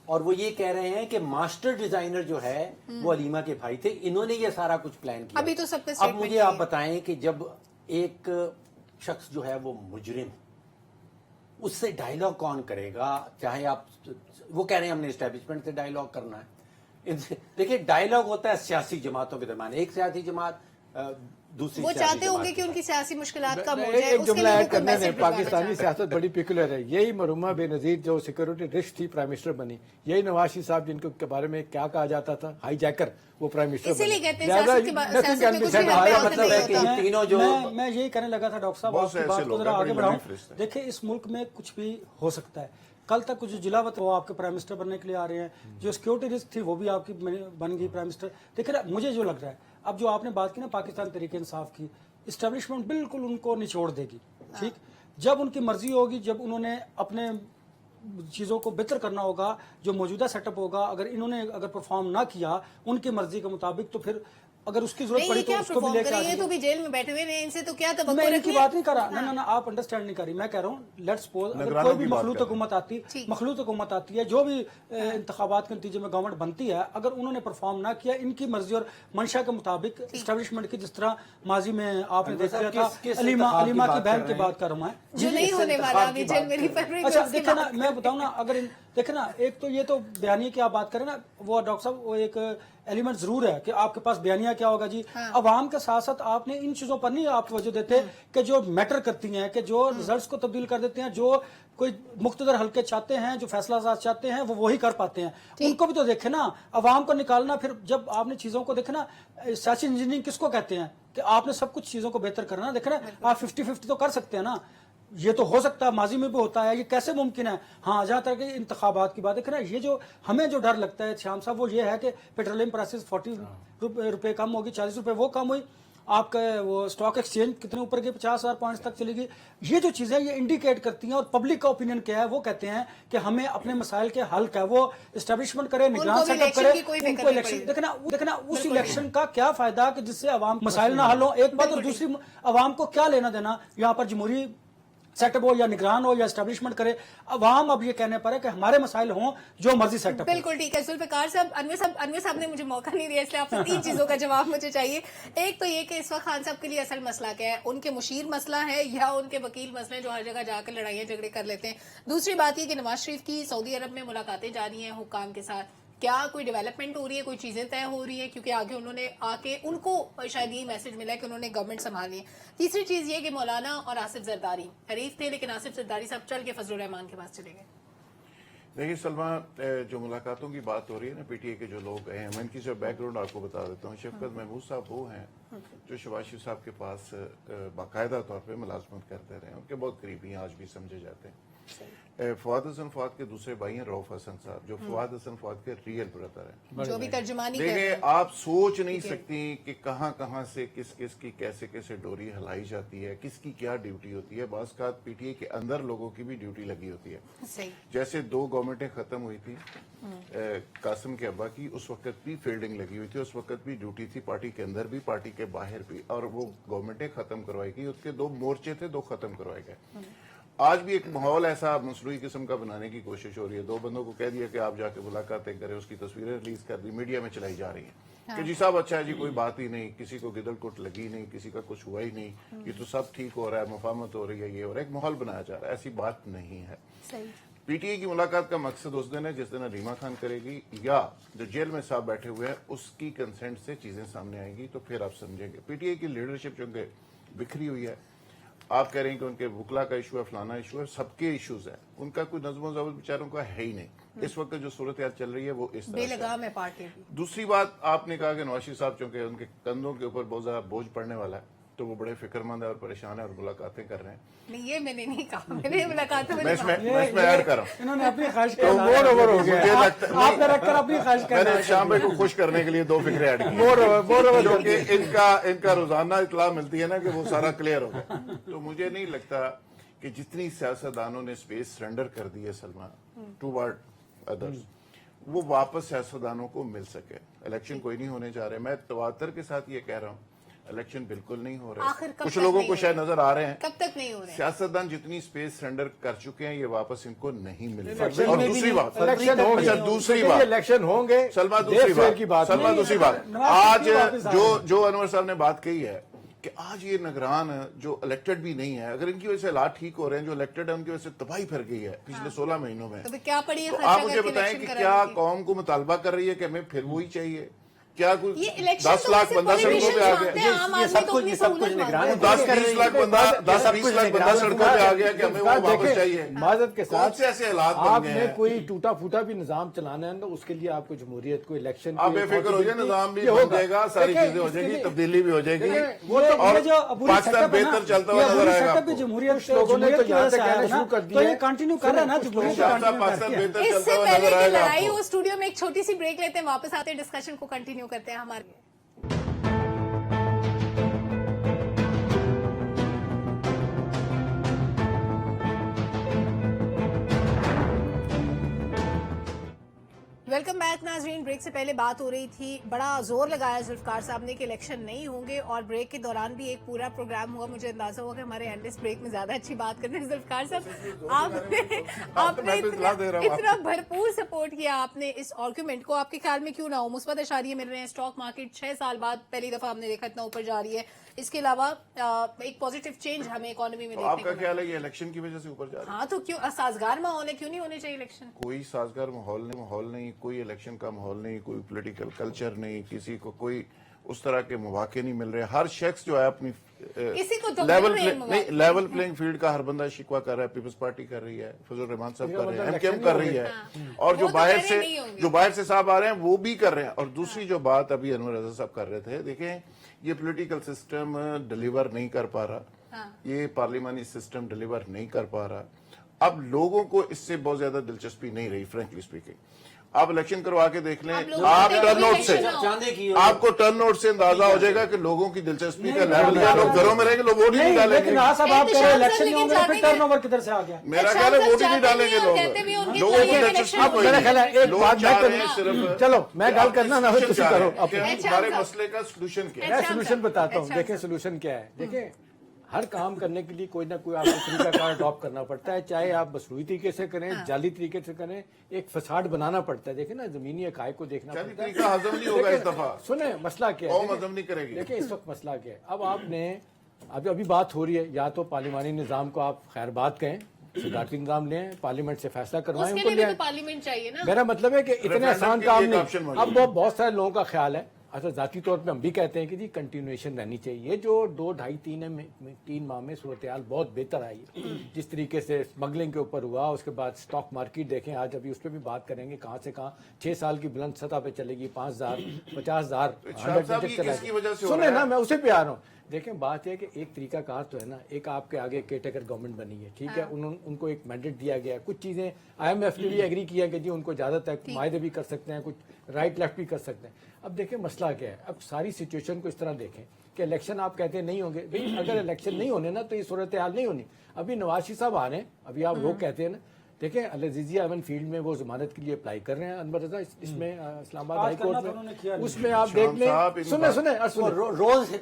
اور وہ یہ کہہ رہے ہیں کہ ماسٹر ڈیزائنر جو ہے وہ علیمہ کے بھائی تھے، انہوں نے یہ سارا کچھ پلان کیا. ابھی تو سب کا اب مجھے آپ بتائیں کہ جب ایک شخص جو ہے وہ مجرم، اس سے ڈائلاگ کون کرے گا؟ چاہے آپ وہ کہہ رہے ہیں ہم نے اسٹیبلشمنٹ سے ڈائلاگ کرنا ہے. دیکھیے ڈائلاگ ہوتا ہے سیاسی جماعتوں کے درمیان. ایک سیاسی جماعت دوسری وہ چاہتے ہوں گے کہ ان کی سیاسی مشکلات کم ہو جائے. ایک جملہ ایڈ کرنے میں پاکستانی سیاست بڑی پیکولر ہے. یہی مرحومہ بے نظیر جو سیکورٹی رشک تھی پرائم منسٹر بنی، یہی نواز شریف صاحب جن کے بارے میں کیا کہا جاتا تھا، ہائی جیکر، وہ پرائم منسٹر اسی لیے کہتے ہیں میں یہی کہنے لگا تھا ڈاکٹر صاحب، آپ کی بات کو ذرا آگے بڑھاؤں. دیکھیں اس ملک میں کچھ بھی ہو سکتا ہے. کل تک کچھ جلاوت وہ آپ کے پرائم منسٹر بننے کے لیے آ رہے ہیں، جو سیکورٹی رسک تھی وہ بھی آپ کی بن گئی پرائم منسٹر. دیکھیں مجھے جو لگ رہا ہے، اب جو آپ نے بات کی نا پاکستان تحریک انصاف کی، اسٹیبلشمنٹ بالکل ان کو نچوڑ دے گی. ٹھیک، جب ان کی مرضی ہوگی، جب انہوں نے اپنے چیزوں کو بہتر کرنا ہوگا، جو موجودہ سیٹ اپ ہوگا، اگر انہوں نے پرفارم نہ کیا ان کی مرضی کے مطابق، تو پھر अगर उसकी जरूरत नहीं, पड़ी ये तो क्या उसको भी परफॉर्म लेके आ करें, ये जाएंगे। तो भी जेल में बैठे हुए हैं, इनसे तो क्या तवक्को मैं इनकी रखें? बात नहीं कर रहा, ना आप अंडरस्टैंड नहीं कर रही। मैं कह रहा हूँ लेट्स सपोज अगर निगरानों कोई भी की बात मखलूत कर रहे हैं। हुकूमत आती, मखलूत हुकूमत आती है, जो भी इंतखाबात के नतीजे में गवर्नमेंट बनती है, अगर उन्होंने परफॉर्म ना किया इनकी मर्जी और मंशा के मुताबिक एस्टेब्लिशमेंट की, जिस तरह माजी में आपने देख लिया था अलीमा की बहन की बात कर रहा हूँ मैं, जो नहीं होने वाला अभी जेल में रिफर में अच्छा देखिए ना, मैं बताऊं ना, अगर देखे ना, एक तो ये तो बयानिया की आप बात करें ना, वो डॉक्टर साहब वो एक एलिमेंट जरूर है कि आपके पास बयानिया क्या होगा जी। अवाम के साथ साथ आपने इन चीजों पर नहीं आप तवज्जो देते कि जो मैटर करती हैं, कि जो रिजल्ट्स को तब्दील कर देते हैं, जो कोई मुख्तदर हल्के चाहते हैं, जो फैसला साज चाहते हैं, वो वही कर पाते हैं। उनको भी तो देखे ना, अवाम को निकालना, फिर जब आपने चीजों को देखे ना, सियासी इंजीनियरिंग किसको कहते हैं कि आपने सब कुछ चीजों को बेहतर करना, देखे ना आप 50-50 तो कर सकते हैं ना, ये तो हो सकता है, माजी में भी होता है, ये कैसे मुमकिन है। हाँ, जहां तक इंतखाबात की बात है ना, ये जो हमें जो डर लगता है श्याम साहब, वो ये है कि पेट्रोलियम प्राइसेस 40 रुपए कम होगी, 40 रुपए वो कम हुई, आपका वो स्टॉक एक्सचेंज कितने ऊपर गए, 50,000 पॉइंट्स तक चली गई। ये जो चीजें ये इंडिकेट करती हैं, और पब्लिक का ओपिनियन क्या है, वो कहते हैं कि हमें अपने मसाइल के हल का वो एस्टेब्लिशमेंट करे, निगरान सेटअप करे, उनको इलेक्शन देखना उस इलेक्शन का क्या फायदा कि जिससे अवाम मसाइल ना हल हो, एक बात, और दूसरी अवाम को क्या लेना देना यहाँ पर जमहूरी सेटअप हो या निगरान हो या एस्टेब्लिशमेंट करे। अवाम अब ये कहने पर है कि हमारे मसाइल हों, जो मर्जी सेटअप। बिल्कुल ठीक है जुल्फिकार साहब, अनवर साहब ने मुझे मौका नहीं दिया, इसलिए आपसे 3 चीजों का जवाब मुझे चाहिए। एक तो ये कि इस वक्त खान साहब के लिए असल मसला क्या है, उनके मुशीर मसला है या उनके वकील मसला है जो हर जगह जाकर लड़ाइयां झगड़े कर लेते हैं। दूसरी बात ये कि नवाज शरीफ की सऊदी अरब में मुलाकातें जारी हैं हुक्काम के साथ, क्या कोई डेवलपमेंट हो रही है, कोई चीजें तय हो रही है, क्योंकि आगे उन्होंने आके उनको शायद यही मैसेज मिला है कि उन्होंने गवर्नमेंट संभालनी है। तीसरी चीज ये कि मौलाना और आसिफ जरदारी हरीफ थे, लेकिन आसिफ जरदारी साहब चल के फजलुर रहमान के पास चले गए। देखिए सलमा, जो मुलाकातों की बात हो रही है ना, पीटीए के जो लोग हैं, मैं इनकी जो बैकग्राउंड आपको बता देता हूँ। शफकत महमूद साहब वो हैं जो शहबाज शरीफ साहब के पास बाकायदा तौर पे मुलाजमत करते रहे, उनके बहुत करीबी हैं, आज भी समझे जाते हैं। फवाद हसन फवाद के दूसरे भाई हैं रऊफ हसन साहब, जो फवाद हसन फवाद के रियल ब्रदर हैं, जो भी तर्जुमानी कर देखिए रहे हैं। आप सोच नहीं सकती कि कहां कहां से किस किस की कैसे कैसे डोरी हिलाई जाती है, किसकी क्या ड्यूटी होती है। बास का पीटीए के अंदर लोगों की भी ड्यूटी लगी होती है। सही। जैसे 2 गवर्नमेंटें खत्म हुई थी कासिम के अब्बा की, उस वक्त भी फील्डिंग लगी हुई थी, उस वक्त भी ड्यूटी थी पार्टी के अंदर भी, पार्टी के बाहर भी, और वो गवर्नमेंटें खत्म करवाई गई। उसके 2 मोर्चे थे, 2 खत्म करवाए गए। आज भी एक माहौल ऐसा मसरूई किस्म का बनाने की कोशिश हो रही है। 2 बंदों को कह दिया कि आप जाके मुलाकातें करें, उसकी तस्वीरें रिलीज कर दी, मीडिया में चलाई जा रही है कि जी साहब अच्छा है जी, कोई बात ही नहीं, किसी को गिदड़-कुट लगी नहीं, किसी का कुछ हुआ ही नहीं, ये तो सब ठीक हो रहा है, मुफाहमत हो रही है, ये, और एक माहौल बनाया जा रहा है। ऐसी बात नहीं है। पीटीए की मुलाकात का मकसद उस दिन है जिस दिन रीमा खान करेगी या जो जेल में साहब बैठे हुए हैं उसकी कंसेंट से चीजें सामने आएंगी, तो फिर आप समझेंगे। पीटीए की लीडरशिप जो बिखरी हुई है, आप कह रहे हैं कि उनके वकला का इशू है, फलाना इशू है, सबके इश्यूज है, उनका कोई नज़्म ज़ब्त बेचारों का है ही नहीं। इस वक्त जो सूरत हाल चल रही है वो इस तरह बेलगाम है पार्टी। दूसरी बात, आपने कहा कि नवाज शरीफ साहब चूंकि उनके कंधों के ऊपर बहुत ज्यादा बोझ पड़ने वाला है, तो वो बड़े फिक्रमंद है और परेशान है और मुलाकातें कर रहे हैं। नहीं, ये मैंने नहीं कहा, मैंने मुलाकातों में मैं इसमें ऐड कर रहा हूँ। इन्होंने अपनी ख्वाहिश तो मोर ओवर हो गया। आपने रखकर अपनी ख्वाहिश कर मैंने शाम भाई को खुश करने के लिए 2 फिक्रें ऐड की। मोर ओवर क्योंकि इनका रोजाना इतला मिलती है ना कि वो सारा क्लियर हो गया। तो मुझे नहीं लगता कि जितनी सियासतदानों ने स्पेस सरेंडर कर दी है सलमा टूवर्ड अदर्स, वो वापस सियासतदानों को मिल सके। इलेक्शन कोई नहीं होने जा रहे, मैं तवातर के साथ ये कह रहा हूँ, इलेक्शन बिल्कुल नहीं हो रहे। कुछ लोगों को शायद नजर आ रहे हैं, कब तक नहीं हो रहे। सियासतदान जितनी स्पेस सरेंडर कर चुके हैं, ये वापस इनको नहीं मिलेगा। इलेक्शन और में भी दूसरी बात, इलेक्शन होंगे। अच्छा दूसरी बात, इलेक्शन होंगे सलमा देश दूसरी फेर की बात सलमा नहीं। दूसरी बात, आज जो अनवर साहब ने बात कही है कि आज ये निगरान जो इलेक्टेड भी नहीं है, अगर इनकी वजह से हालात ठीक हो रहे हैं, जो इलेक्टेड है उनकी वजह से तबाही फिर गई है पिछले 16 महीनों में, तो क्या पड़ी है तो खर्चा आप मुझे करके बताएं इलेक्शन कि कराने क्या की? कौम को मुतालबा कर रही है कि हमें फिर वही चाहिए? क्या कुछ ये इलेक्शन 10 तो लाख वैसे बंदा सड़कों पे आ politicians गया, मांगते हैं, आम आदमी तो अपनी सहूलत मांगता है। 10-20 लाख बंदा 10-20 लाख बंदा सड़कों पे आ गया कि हमें वो वापस चाहिए। माजरत के कौन साथ से ऐसे हालात बन गए आपने हैं? कोई टूटा फूटा भी निजाम चलाना है तो उसके लिए आपको जमहूरियत को इलेक्शन आप बेफिक्र हो जाए, निजाम भी बन जाएगा, सारी चीजें हो जाएगी, तब्दीली भी हो जाएगी, वो तो और जो पाकिस्तान बेहतर चलता हुआ नजर आएगा आपको। जमहूरियत लोगों ने तो यहाँ से से आया कहना ना, शुरू कर तो दिया ये है। कंटिन्यू कर रहा है ना, जमहूरियत को शाह साहब continue पाकिस्तान करके। बेहतर इससे चलता हुआ पहले नजर कि आएगा लड़ाई आपको। हो, स्टूडियो में एक छोटी सी ब्रेक लेते हैं, वापस आते हैं, डिस्कशन को कंटिन्यू करते हैं हमारे। वेलकम बैक नाजरीन। ब्रेक से पहले बात हो रही थी, बड़ा जोर लगाया जुल्फकार साहब ने कि इलेक्शन नहीं होंगे, और ब्रेक के दौरान भी एक पूरा प्रोग्राम हुआ। मुझे अंदाजा हुआ कि हमारे एंडलेस ब्रेक में ज्यादा अच्छी बात करते हैं। जुल्फकार साहब, आपने इतना भरपूर सपोर्ट किया आपने इस आर्गुमेंट को, आपके ख्याल में क्यों ना हो? मुस्बत इशारे मिल रहे हैं, स्टॉक मार्केट 6 साल बाद पहली दफा हमने देखा इतना ऊपर जा रही है। इसके अलावा एक पॉजिटिव चेंज हमें इकोनॉमी में देखने को आपका ख्याल है ये इलेक्शन की वजह से ऊपर जा रहा है? हाँ, तो क्यों साजगार माहौल है, क्यों नहीं होने चाहिए इलेक्शन? कोई साजगार माहौल नहीं, कोई इलेक्शन का माहौल नहीं, कोई पॉलिटिकल कल्चर नहीं, किसी को कोई उस तरह के मौके नहीं मिल रहे। हर शख्स जो है अपनी किसी को तो लेवल प्लेइंग फील्ड का हर बंदा शिकवा कर रहा है। पीपल्स पार्टी कर रही है, फजल रहमान साहब कर रहे हैं, एमकेएम कर रही है, और जो बाहर से साहब आ रहे हैं वो भी कर रहे हैं। और दूसरी जो बात अभी अनवर रजा साहब कर रहे थे, देखें ये पॉलिटिकल सिस्टम डिलीवर नहीं कर पा रहा, ये पार्लिमानी सिस्टम डिलीवर नहीं कर पा रहा। अब लोगों को इससे बहुत ज्यादा दिलचस्पी नहीं रही, फ्रेंकली स्पीकिंग। आप इलेक्शन करवा के देख लें, आप टर्नआउट से, आपको टर्नआउट से अंदाजा हो जाएगा कि लोगों की दिलचस्पी का लेवल है। लोग घरों में रहेंगे, लोग वोट ही नहीं डालेंगे। लेकिन साहब आप कह रहे हैं इलेक्शन नहीं होंगे, फिर टर्नओवर किधर से आ गया? मेरा ख्याल है वोट ही नहीं डालेंगे लोग, लोगों की दिलचस्पी मेरा ख्याल है एक बात मैं करूं, चलो मैं गल करना ना तुम करो। हमारे मसले का सोल्यूशन क्या है? मैं सोल्यूशन बताता हूँ। देखें सोल्यूशन क्या है, देखें हर काम करने के लिए कोई ना कोई आपको तरीकाकार अडॉप्ट करना पड़ता है, चाहे आप बसरूई तरीके से करें, जाली तरीके से करें, एक फसाड बनाना पड़ता है। देखें ना, जमीनी हकायक को देखना पड़ता है। तरीका हजम नहीं होगा इस दफा। सुने मसला क्या है, हजम नहीं करेगी। देखिए इस वक्त मसला क्या है, अब आपने अभी बात हो रही है, या तो पार्लिमानी निजाम को आप खैर बात कहें, सदारती निजाम लें, पार्लियामेंट से फैसला करवाएं, उनको ले। पार्लियामेंट चाहिए ना। मेरा मतलब है कि इतने आसान काम नहीं। अब वो बहुत सारे लोगों का ख्याल है, अच्छा जाती तौर पे हम भी कहते हैं कि जी कंटिन्यूएशन रहनी चाहिए। जो 2, 2.5, 3 माह में सूरत हाल बहुत बेहतर आई है, जिस तरीके से स्मगलिंग के ऊपर हुआ, उसके बाद स्टॉक मार्केट देखें, आज अभी उस पर भी बात करेंगे कहाँ से कहाँ 6 साल की बुलंद सतह पे चलेगी, 5,000, 50,000 सुने ना, मैं उसे पे आ रहा हूँ। देखें बात है कि एक तरीका कार तो है ना, एक आपके आगे केयरटेकर गवर्नमेंट बनी है, ठीक है, उनको एक मैंडेट दिया गया है, कुछ चीजें IMF ने भी एग्री किया कि जी उनको ज्यादा तक मायदे भी कर सकते हैं, कुछ राइट लेफ्ट भी कर सकते हैं। अब देखें मसला क्या है, अब सारी सिचुएशन को इस तरह देखें कि इलेक्शन आप कहते हैं नहीं होंगे, भाई अगर इलेक्शन नहीं होने ना तो ये सूरत हाल नहीं होनी। अभी नवाज शरीफ साहब आ रहे हैं, अभी आप लोग कहते हैं ना, देखें अल-अजीज़िया अमन फील्ड में वो जमानत के लिए अप्लाई कर रहे हैं, अनवर रजा इसमें इस्लामाबाद हाई कोर्ट में, उसमें आप देख लें, सुने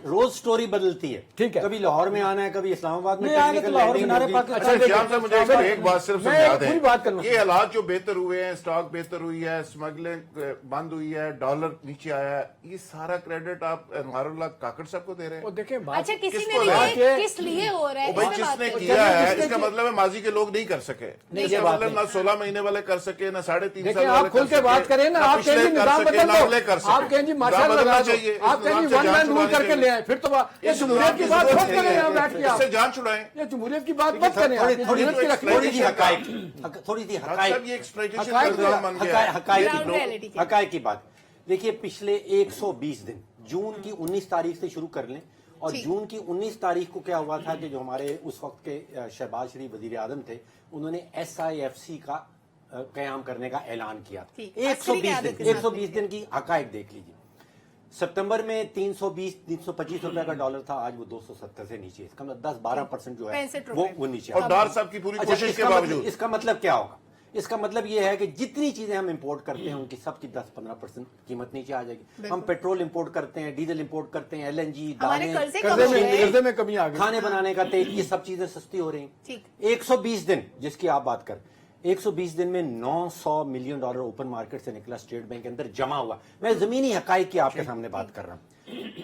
रोज स्टोरी बदलती है, ठीक है, कभी लाहौर में आना है, कभी इस्लामाबाद में। अच्छा मुझे एक बात सिर्फ समझा दें, बात करना, ये हालात जो बेहतर हुए हैं, स्टॉक बेहतर हुई है, स्मगलिंग बंद हुई है, डॉलर नीचे आया है, ये सारा क्रेडिट आप अनवारुल्लाह काकड़ साहब को दे रहे हैं। देखें अच्छा किस लिए हो रहा है, भाई जिसने किया है इसका मतलब है माजी के लोग नहीं कर सके, मतलब ना 16 महीने वाले कर सके, ना 3.5 साल आप खुल के बात करें ना, आप कहें निजाम बदल दो, आप कहें जी मार्शल लगा दो, आप कहें जी वन मैन रूल करके ले आए, फिर तो ये जमहूरियत की बात मत करें, यहाँ बैठ के इससे जान छुड़ाएं, ये जमहूरियत की बात मत करें, थोड़ी सी हकायक की बात। देखिए पिछले 120 दिन जून की 19 तारीख से शुरू कर लें, और जून की 19 तारीख को क्या हुआ था कि जो हमारे उस वक्त के शहबाज शरीफ वजीर आजम थे, उन्होंने SIFC का कयाम करने का ऐलान किया। 120 दिन की हकायक देख लीजिए। सितंबर में 320-325 रुपए का डॉलर था, आज वो 270 से नीचे, इसका मतलब 10-12% जो है वो नीचे। और डार साहब की पूरी कोशिश के बावजूद इसका मतलब क्या होगा? इसका मतलब ये है कि जितनी चीजें हम इंपोर्ट करते हैं उनकी सबकी 10-15% कीमत नीचे आ जाएगी। हम पेट्रोल इंपोर्ट करते हैं, डीजल इंपोर्ट करते हैं, LNG, दालें, कर्जे में कमी आ गई, खाने बनाने का तेल, ये सब चीजें सस्ती हो रही हैं। 120 दिन जिसकी आप बात कर, 120 दिन में $900 मिलियन ओपन मार्केट से निकला, स्टेट बैंक के अंदर जमा हुआ। मैं जमीनी हकायक की आपके सामने बात कर रहा हूं।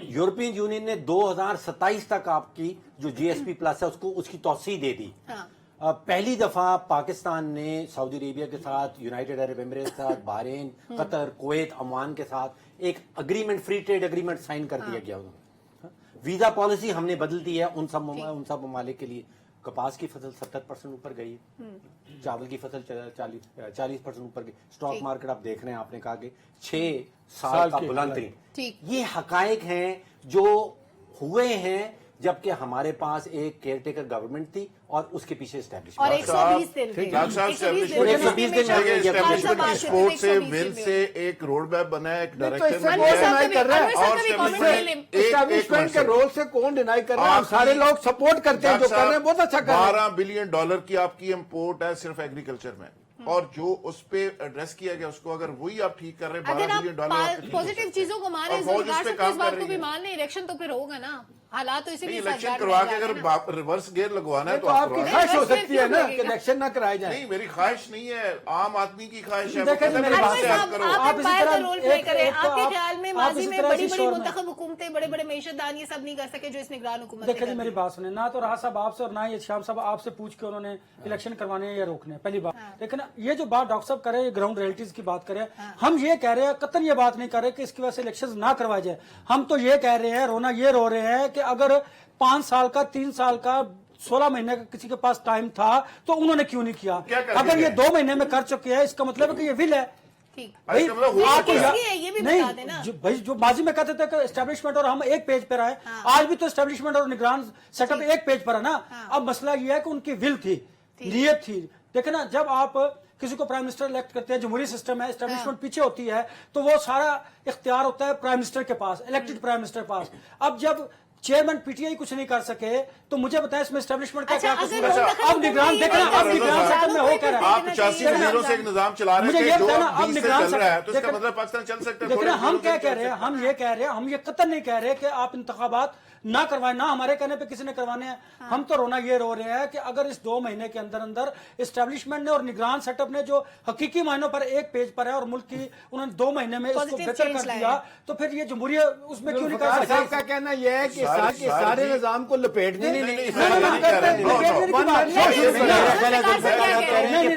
यूरोपियन यूनियन ने 2027 तक आपकी जो GSP प्लस है उसकी तौसीह दे दी। पहली दफा पाकिस्तान ने सऊदी अरेबिया के साथ, यूनाइटेड अरब एमिरेट्स के साथ, बहरीन, कतर, कुवैत, ओमान के साथ एक agreement, free trade agreement sign कर दिया गया। वीजा पॉलिसी हमने बदल दी है उन सब ममालिक के लिए। कपास की फसल 70% ऊपर गई, चावल की फसल 40% ऊपर गई। स्टॉक मार्केट आप देख रहे हैं, आपने कहा कि 6 साल का बुलंद। ये हकायक हैं जो हुए हैं जबकि हमारे पास एक केयरटेकर गवर्नमेंट थी और उसके पीछे एस्टैब्लिशमेंट। और 120 दिन की सपोर्ट से, विल से एक रोड मैप बनाया, एक डायरेक्शन एस्टैब्लिशमेंट के रोल से कौन डिनाई कर रहा है? सारे लोग सपोर्ट करते हैं, जो कर रहे हैं बहुत अच्छा कर रहे हैं। $12 बिलियन की आपकी इंपोर्ट है सिर्फ एग्रीकल्चर में। اور جو اس پہ ایڈریس کیا گیا اس کو اگر وہی آپ ٹھیک کر رہے ہیں اگر $12 بلین آپ پازیٹیو چیزوں کو مانیں اس بات کو بھی مان لیں، الیکشن تو پھر ہوگا نا، حالات تو اسی لیے الیکشن کروا کے اگر ریورس گیئر لگوانا ہے تو آپ کی خواہش ہو سکتی ہے نا کہ الیکشن نہ کرائے جائیں. نہیں، میری خواہش نہیں ہے، عام آدمی کی خواہش ہے. دیکھیں میری بات ہے، آپ رول پلے کریں. آپ کے خیال میں آپ ماضی اسی میں طرح بڑی اسی بڑی شور میں منتخب حکومتیں، بڑے بڑے معیشت دان یہ سب نہیں کر سکے جو اس نگران حکومت دیکھیں جی میری بات سنیں، نہ تو راحت صاحب آپ سے اور نہ ہی شام صاحب آپ سے پوچھ کے انہوں نے الیکشن کروانے ہیں یا روکنے ہیں، پہلی بات. لیکن یہ جو بات ڈاکٹر صاحب کر رہے ہیں گراؤنڈ ریئلٹیز کی بات کریں، ہم یہ کہہ رہے ہیں قطر یہ بات نہیں کر رہے کہ اس کی وجہ سے الیکشن نہ کروایا جائے. ہم تو یہ کہہ رہے ہیں، رونا یہ رو رہے ہیں کہ اگر 5 سال کا 3 سال کا 16 مہینے کا کسی کے پاس ٹائم تھا تو انہوں نے کیوں نہیں کیا؟ اگر یہ 2 مہینے میں کر چکے ہیں اس کا مطلب ہے کہ یہ ول ہے. بھائی جو ماضی میں کہتے تھے کہ اسٹیبلشمنٹ اور ہم ایک پیج پہ رہے، آج بھی تو اسٹیبلشمنٹ اور نگران سیٹ اپ ایک پیج پر ہے نا. اب مسئلہ یہ ہے کہ ان کی ول تھی، نیت تھی. دیکھیں نا، جب آپ کسی کو پرائم منسٹر الیکٹ کرتے ہیں، جمہوری سسٹم ہے، اسٹیبلشمنٹ پیچھے ہوتی ہے تو وہ سارا اختیار ہوتا ہے پرائم منسٹر کے پاس، الیکٹڈ پرائم منسٹر کے پاس. اب جب چیئرمین پی ٹی آئی کچھ نہیں کر سکے تو مجھے بتائیں اس میں اسٹیبلشمنٹ کا کیا قصور ہے؟ اب نگران دیکھنا، اب نگران سیٹل میں ہو کیا رہا ہے؟ آپ 85 مہینوں سے ایک نظام چلا رہے ہیں جو اب 20 سے چل رہا ہے تو اس کا مطلب پاکستان چل سکتا ہے. دیکھیں ہم کیا کہہ رہے ہیں، ہم یہ کہہ رہے ہیں، ہم یہ قطع نہیں کہہ رہے کہ آپ انتخابات نہ کروائیں، نہ ہمارے کہنے پہ کسی نے کروانے ہیں. ہم تو رونا یہ رو رہے ہیں کہ اگر اس 2 مہینے کے اندر اندر اسٹیبلشمنٹ نے اور نگران سیٹ اپ نے جو حقیقی معنوں پر ایک پیج پر ہے اور ملک کی انہوں نے 2 مہینے میں اس کو بہتر کر دیا تو پھر یہ جمہوریت اس میں کیوں نہیں کر سکتے؟ صاحب کا کہنا یہ ہے کہ سارے نظام کو لپیٹ دیں.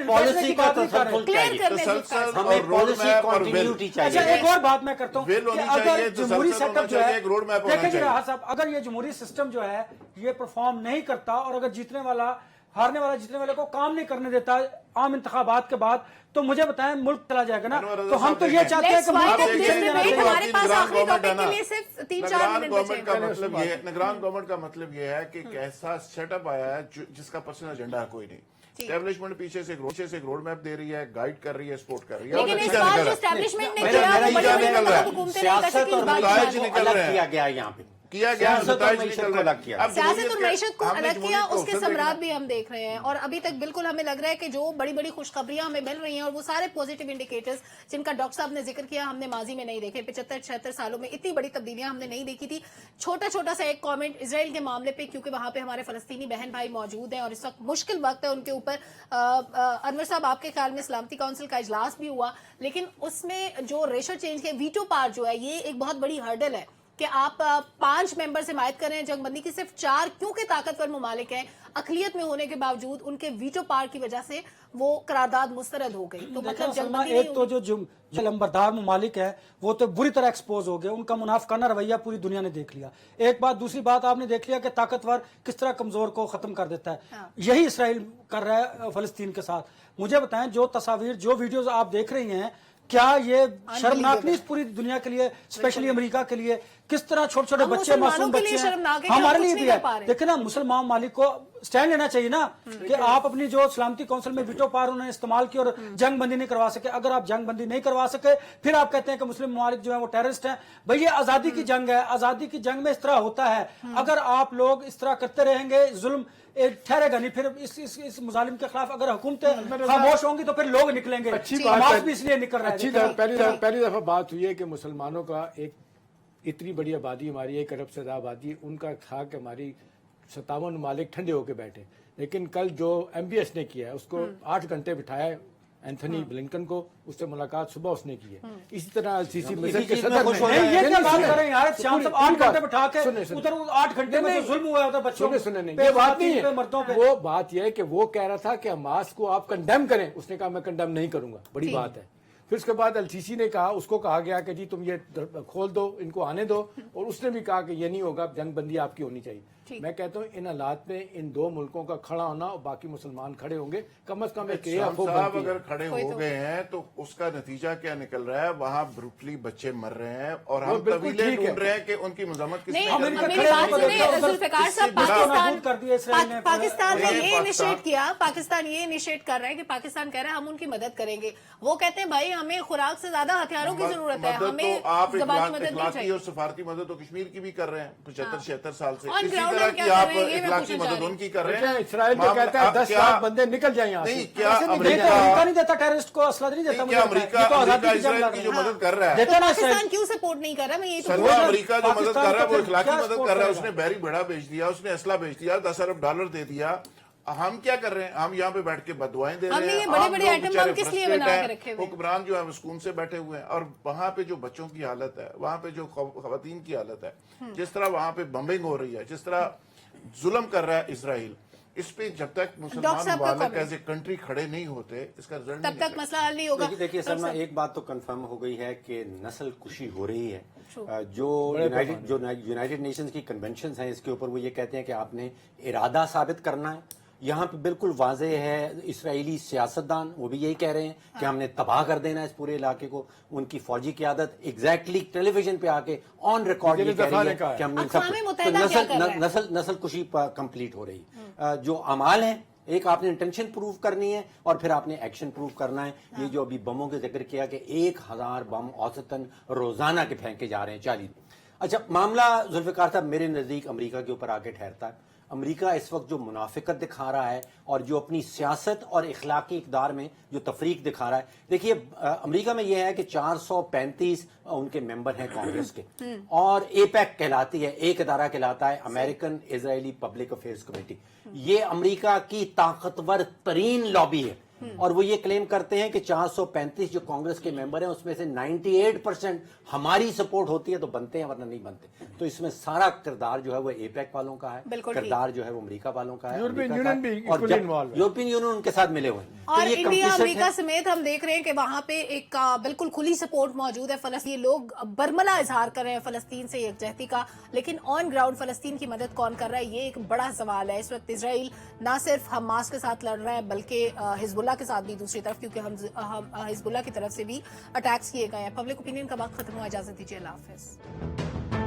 پالیسی کا تسلسل چاہیے، ہمیں پالیسی کنٹینیوٹی چاہیے. ایک اور بات میں کرتا ہوں کہ اگر جمہوری سیٹ اپ جو ہے، دیکھیں جی راحت صاحب، اگر یہ جمہوری سسٹم جو ہے یہ پرفارم نہیں کرتا اور اگر جیتنے والا ہارنے والا جیتنے والے کو کام نہیں کرنے دیتا عام انتخابات کے بعد تو مجھے بتائیں ملک چلا جائے گا نا. تو ہم تو یہ چاہتے ہیں کہ ملک کو پیچھے نہیں جانا چاہیے. ہمارے پاس آخری ٹاپک کے لیے صرف 3-4 منٹ بچے. نگران گورنمنٹ کا مطلب یہ ہے کہ کیسا سیٹ اپ آیا ہے جس کا پرسنل ایجنڈا کوئی نہیں. اسٹیبلشمنٹ پیچھے سے ایک روڈ میپ دے رہی ہے، گائیڈ کر رہی ہے، سپورٹ کر رہی ہے. لیکن اس بار جو اسٹیبلشمنٹ نے کیا وہ بڑی بڑی منتخب حکومتیں نہیں کر سکی، اس بات الگ کیا گیا یہاں پہ کیا گیا، سیاست اور معیشت کو الگ کیا، اس کے ثمرات بھی ہم دیکھ رہے ہیں. اور ابھی تک بالکل ہمیں لگ رہا ہے کہ جو بڑی بڑی خوشخبریاں ہمیں مل رہی ہیں اور وہ سارے پازیٹیو انڈیکیٹرز جن کا ڈاکٹر صاحب نے ذکر کیا ہم نے ماضی میں نہیں دیکھے. 75-76 سالوں میں اتنی بڑی تبدیلیاں ہم نے نہیں دیکھی تھی. چھوٹا سا ایک کامنٹ اسرائیل کے معاملے پہ، کیونکہ وہاں پہ ہمارے فلسطینی بہن بھائی موجود ہیں اور اس وقت مشکل وقت ہے ان کے اوپر. انور صاحب آپ کے خیال میں سلامتی کونسل کا اجلاس بھی ہوا لیکن اس میں جو ریشو چینج کے ویٹو پار جو ہے یہ ایک بہت بڑی ہرڈل ہے کہ آپ 5 ممبر سے حمایت کر رہے ہیں جنگ بندی کی، صرف 4 کیونکہ طاقتور ممالک ہیں اقلیت میں ہونے کے باوجود ان کے ویٹو پار کی وجہ سے وہ قرارداد مسترد ہو گئی. تو مطلب جنگ بندی ایک تو جو لمبردار ممالک ہیں وہ تو بری طرح ایکسپوز ہو گئے، ان کا منافقانہ رویہ پوری دنیا نے دیکھ لیا. ایک بات، دوسری بات آپ نے دیکھ لیا کہ طاقتور کس طرح کمزور کو ختم کر دیتا ہے. یہی اسرائیل کر رہا ہے فلسطین کے ساتھ. مجھے بتائیں جو تصاویر جو ویڈیوز آپ دیکھ رہی ہیں کیا یہ شرمناک نہیں پوری دنیا کے لیے، اسپیشلی امریکہ کے لیے؟ کس طرح چھوٹے چھوٹے بچے، معصوم بچے ہیں، ہمارے لیے بھی ہے. دیکھیں نا مسلمان ممالک کو سٹینڈ لینا چاہیے نا کہ آپ اپنی جو سلامتی کونسل میں ویٹو پار انہوں نے استعمال کی اور جنگ بندی نہیں کروا سکے. اگر آپ جنگ بندی نہیں کروا سکے پھر آپ کہتے ہیں کہ مسلم ممالک جو ہیں وہ ٹیررسٹ ہیں. بھئی یہ آزادی کی جنگ ہے، آزادی کی جنگ میں اس طرح ہوتا ہے. اگر آپ لوگ اس طرح کرتے رہیں گے ظلم ٹھہرے گا نہیں. پھر اس مظالم کے خلاف اگر حکومتیں خاموش ہوں گی تو پھر لوگ نکلیں گے. حماس بھی اس لیے نکل رہا ہے. پہلی دفعہ بات ہوئی ہے کہ مسلمانوں کا ایک اتنی بڑی آبادی، ہماری 1 ارب سے زیادہ آبادی، ان کا تھا کہ ہماری 57 ممالک ٹھنڈے ہو کے بیٹھے. لیکن کل جو MBS نے کیا ہے اس کو 8 گھنٹے بٹھایا اینتھنی بلنکن کو، اس سے ملاقات صبح اس نے کی ہے. اسی طرح السیسی مصر کے صدر یہ کیا بات کر رہے ہیں یار؟ شام صاحب 8 گھنٹے بٹھا کے ادھر 8 گھنٹے میں ظلم ہوا ہوتا ہے بچوں پہ. یہ بات نہیں ہے، وہ بات یہ ہے کہ وہ کہہ رہا تھا کہ حماس کو آپ کنڈیم کریں. اس نے کہا میں کنڈیم نہیں کروں گا. بڑی بات ہے. پھر اس کے بعد السیسی نے کہا، اس کو کہا گیا کہ جی تم یہ کھول دو، ان کو آنے دو، اور اس نے بھی کہا کہ یہ نہیں ہوگا، جنگ بندی آپ کی ہونی چاہیے. میں کہتا ہوں ان حالات میں ان 2 ملکوں کا کھڑا ہونا اور باقی مسلمان کھڑے ہوں گے، کم از کم ایک صاحب اگر کھڑے ہو گئے ہیں تو اس کا نتیجہ کیا نکل رہا ہے؟ وہاں بروٹلی بچے مر رہے ہیں اور ہم طویلیں ڈھونڈ رہے ہیں کہ ان کی مذمت کس پاکستان نے یہ انیشیٹ کیا، پاکستان یہ انیشیٹ کر رہا ہے کہ پاکستان کہہ رہا ہے ہم ان کی مدد کریں گے. وہ کہتے ہیں بھائی ہمیں خوراک سے زیادہ ہتھیاروں کی ضرورت ہے، ہمیں آپ زبانی مدد نہیں اخلاقی چاہیے. اور سفارتی مدد تو کشمیر کی بھی کر رہے ہیں 75-76 سال سے. तरह की आप इखलाकी मदद उनकी कर रहे हैं। इसराइल जो कहता है 10 लाख बंदे निकल जाए यहाँ नहीं, से। क्या अमेरिका नहीं देता टेररिस्ट को, असला नहीं देता, क्या अमेरिका इसराइल की जो मदद कर रहा है, देता ना पाकिस्तान क्यों सपोर्ट नहीं कर रहा? मैं ये तो सलमान अमेरिका जो मदद कर रहा है वो इखलाकी क्या मदद सपोर्ट कर रहा है। करेगा? उसने बहरी बेड़ा बेच दिया, उसने असला बेच दिया, $10 अरब दे दिया। हम क्या कर रहे हैं? हम यहाँ पे बैठ के बदुआएं दे रहे हमने हैं। ये बड़े आम बड़े लोग आइटम बेचारे बम किस लिए frustrate बना के हैं। रखे हुए हैं? हुक्मरान जो है वो सुकून से बैठे हुए हैं, और वहाँ पे जो बच्चों की हालत है, वहाँ पे जो खवातीन की हालत है, जिस तरह वहाँ पे बम्बिंग हो रही है, जिस तरह जुल्म कर रहा है इसराइल, इस पे जब तक मुसलमान वाले एज ए कंट्री खड़े नहीं होते, इसका रिजल्ट तब तक मसला हल नहीं होगा। देखिए सलमा, एक बात तो कंफर्म हो गई है कि नस्ल कुशी हो रही है। जो यूनाइटेड नेशंस की कन्वेंशन हैं, इसके ऊपर वो ये कहते हैं कि आपने इरादा साबित करना है। यहाँ पे बिल्कुल वाज़ेह है, इसराइली सियासतदान वो भी यही कह रहे हैं कि हमने तबाह कर देना है इस पूरे इलाके को। उनकी फौजी क़यादत एग्जैक्टली टेलीविजन पे आके ऑन रिकॉर्ड ये कह रही है कि हमने नस्ल कुशी कंप्लीट हो रही है। जो अमाल है, एक आपने इंटेंशन प्रूव करनी है और फिर आपने एक्शन प्रूव करना है। ये जो अभी बमों के जिक्र किया कि 1000 बम औसतन रोजाना के फेंके जा रहे हैं 40। अच्छा, मामला जुल्फिकार साहब मेरे नजदीक अमेरिका के ऊपर आके ठहरता है। अमेरिका इस वक्त जो मुनाफिकत दिखा रहा है और जो अपनी सियासत और इखलाकी इक़दार में जो तफरीक दिखा रहा है, देखिए अमेरिका में यह है कि 435 उनके मेंबर हैं कांग्रेस के, और एपैक कहलाती है, एक इदारा कहलाता है American Israeli public affairs committee. ये अमेरिका की ताकतवर तरीन लॉबी है, और वो ये क्लेम करते हैं कि 435 जो कांग्रेस के मेंबर हैं उसमें से 98% हमारी सपोर्ट होती है तो बनते हैं, वरना नहीं बनते। तो इसमें सारा किरदार जो है वो एपैक वालों का है, किरदार जो है वो अमेरिका वालों का है, यूरोपियन यूनियन भी और यूरोपियन यूनियन उनके साथ मिले हुए हैं। और इंडिया अमेरिका समेत हम देख रहे हैं कि वहां पे एक बिल्कुल खुली सपोर्ट मौजूद है। फलस्तीन लोग बरमला इजहार कर रहे हैं फलस्तीन से यकजहती का, लेकिन ऑन ग्राउंड फलस्तीन की मदद कौन कर रहा है, ये एक बड़ा सवाल है। इस वक्त इजराइल ना सिर्फ हमास के साथ लड़ रहा है बल्कि हिजबुल्लाह के साथ भी दूसरी तरफ, क्योंकि हम हिजबुल्लाह की तरफ से भी अटैक्स किए गए हैं। पब्लिक ओपिनियन का वक्त खत्म हुआ, इजाजत दीजिए, अल्लाह हाफिज।